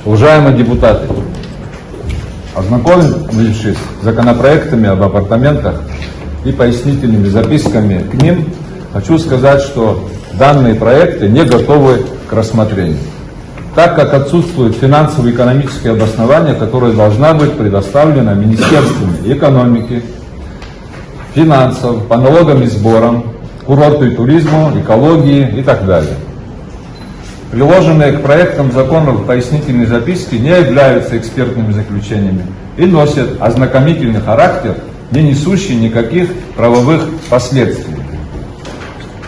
Уважаемые депутаты, ознакомившись с законопроектами об апартаментах и пояснительными записками к ним, хочу сказать, что данные проекты не готовы к рассмотрению, так как отсутствуют финансово-экономические обоснования, которые должна быть предоставлена Министерством экономики, финансов, по налогам и сборам, курорту и туризму, экологии и так далее. Приложенные к проектам законов пояснительные записки не являются экспертными заключениями и носят ознакомительный характер, не несущий никаких правовых последствий.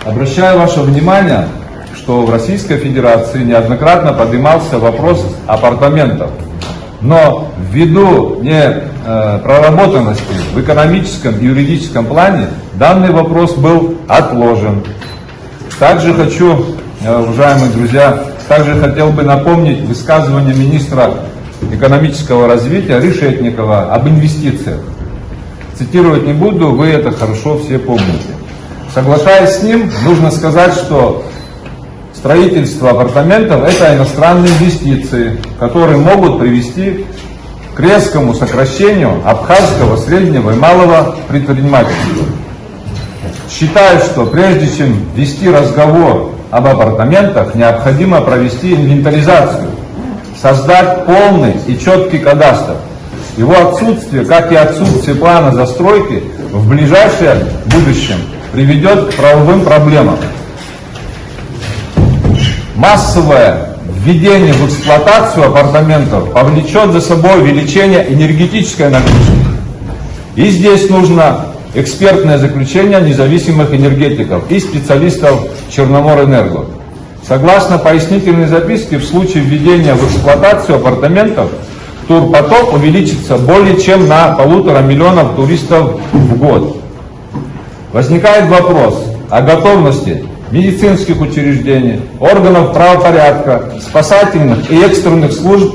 Обращаю ваше внимание, что в Российской Федерации неоднократно поднимался вопрос апартаментов, но ввиду непроработанности в экономическом и юридическом плане данный вопрос был отложен. Также уважаемые друзья, хотел бы напомнить высказывание министра экономического развития Решетникова об инвестициях. Цитировать не буду, вы это хорошо все помните. Соглашаясь с ним, нужно сказать, что строительство апартаментов – это иностранные инвестиции, которые могут привести к резкому сокращению абхазского, среднего и малого предпринимательства. Считаю, что прежде чем вести разговор об апартаментах, необходимо провести инвентаризацию, создать полный и четкий кадастр. Его отсутствие, как и отсутствие плана застройки, в ближайшем будущем приведет к правовым проблемам. Массовое введение в эксплуатацию апартаментов повлечет за собой увеличение энергетической нагрузки. И здесь нужно экспертное заключение независимых энергетиков и специалистов Черноморэнерго. Согласно пояснительной записке, в случае введения в эксплуатацию апартаментов турпоток увеличится более чем на 1,5 миллиона туристов в год. Возникает вопрос о готовности медицинских учреждений, органов правопорядка, спасательных и экстренных служб,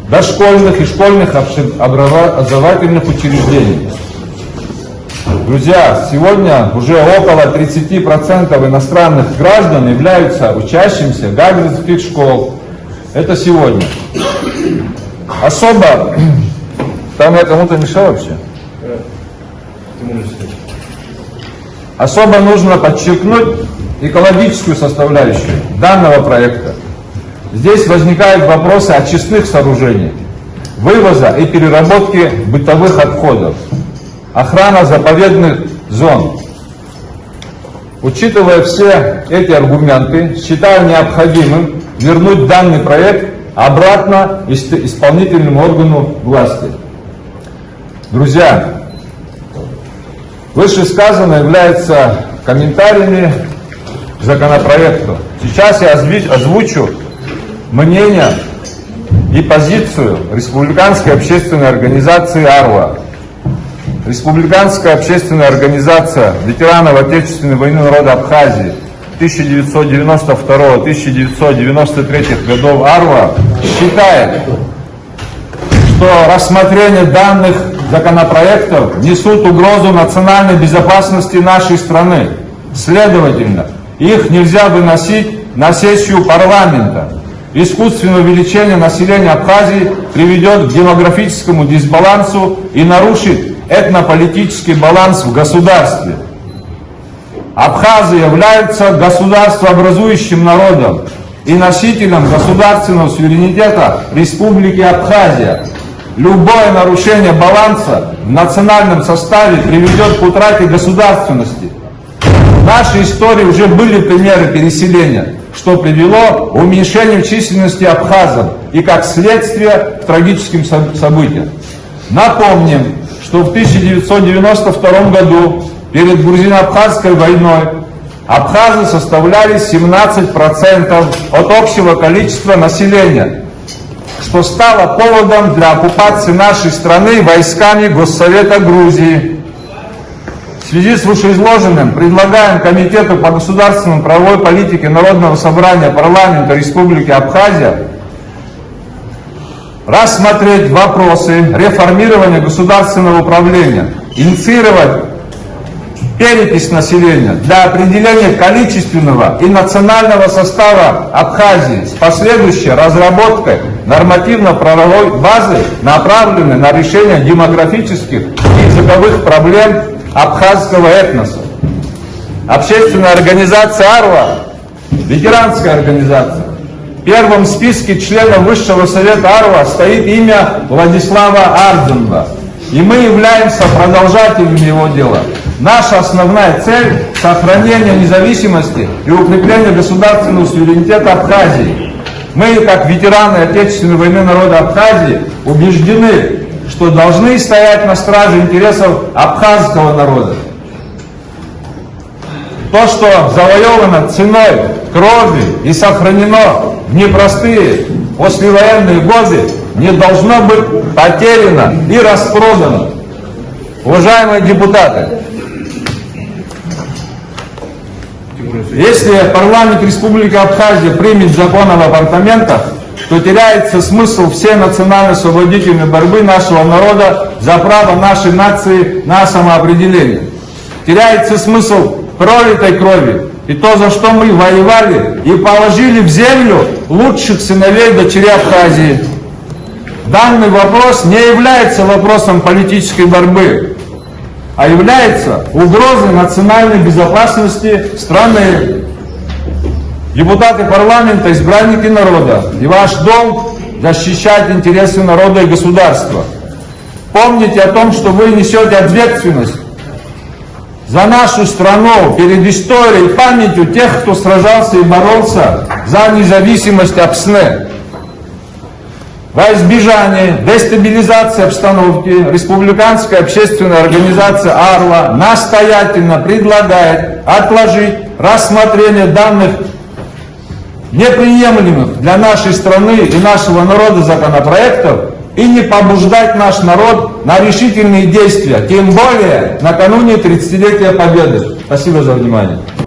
дошкольных и школьных образовательных учреждений. Друзья, сегодня уже около 30% иностранных граждан являются учащимися гагринских школ. Это сегодня. Особо... Там я кому-то мешал вообще? Особо нужно подчеркнуть экологическую составляющую данного проекта. Здесь возникают вопросы очистных сооружений, вывоза и переработки бытовых отходов, охрана заповедных зон. Учитывая все эти аргументы, считаю необходимым вернуть данный проект обратно исполнительному органу власти. Друзья, вышесказанное является комментариями к законопроекту. Сейчас я озвучу мнение и позицию Республиканской общественной организации АРВА. Республиканская общественная организация ветеранов Отечественной войны народа Абхазии 1992-1993 годов АРВА считает, что рассмотрение данных законопроектов несут угрозу национальной безопасности нашей страны. Следовательно, их нельзя выносить на сессию парламента. Искусственное увеличение населения Абхазии приведет к демографическому дисбалансу и нарушит этнополитический баланс в государстве. Абхазы являются государствообразующим народом и носителем государственного суверенитета Республики Абхазия. Любое нарушение баланса в национальном составе приведет к утрате государственности. В нашей истории уже были примеры переселения, что привело к уменьшению численности абхазов и, как следствие, к трагическим событиям. Напомним, что в 1992 году, перед грузино-абхазской войной, абхазы составляли 17% от общего количества населения, что стало поводом для оккупации нашей страны войсками Госсовета Грузии. В связи с вышеизложенным предлагаем Комитету по государственной правовой политике Народного собрания парламента Республики Абхазия рассмотреть вопросы реформирования государственного управления, инициировать перепись населения для определения количественного и национального состава Абхазии с последующей разработкой нормативно-правовой базы, направленной на решение демографических и языковых проблем абхазского этноса. Общественная организация «Арва», ветеранская организация. В первом списке членов Высшего совета «Арва» стоит имя Владислава Ардзунова, и мы являемся продолжателями его дела. Наша основная цель – сохранение независимости и укрепление государственного суверенитета Абхазии. Мы, как ветераны Отечественной войны народа Абхазии, убеждены, что должны стоять на страже интересов абхазского народа. То, что завоевано ценой крови и сохранено в непростые послевоенные годы, не должно быть потеряно и распродано. Уважаемые депутаты, если парламент Республики Абхазия примет закон об апартаментах, то теряется смысл всей национально-освободительной борьбы нашего народа за право нашей нации на самоопределение. Теряется смысл пролитой крови и то, за что мы воевали и положили в землю лучших сыновей и дочерей Абхазии. Данный вопрос не является вопросом политической борьбы, а является угрозой национальной безопасности страны. Депутаты парламента, избранники народа, и ваш долг защищать интересы народа и государства. Помните о том, что вы несете ответственность за нашу страну перед историей и памятью тех, кто сражался и боролся за независимость Абсне. Во избежание дестабилизации обстановки республиканская общественная организация «Арва» настоятельно предлагает отложить рассмотрение данных неприемлемых для нашей страны и нашего народа законопроектов и не побуждать наш народ на решительные действия, тем более накануне 30-летия Победы. Спасибо за внимание.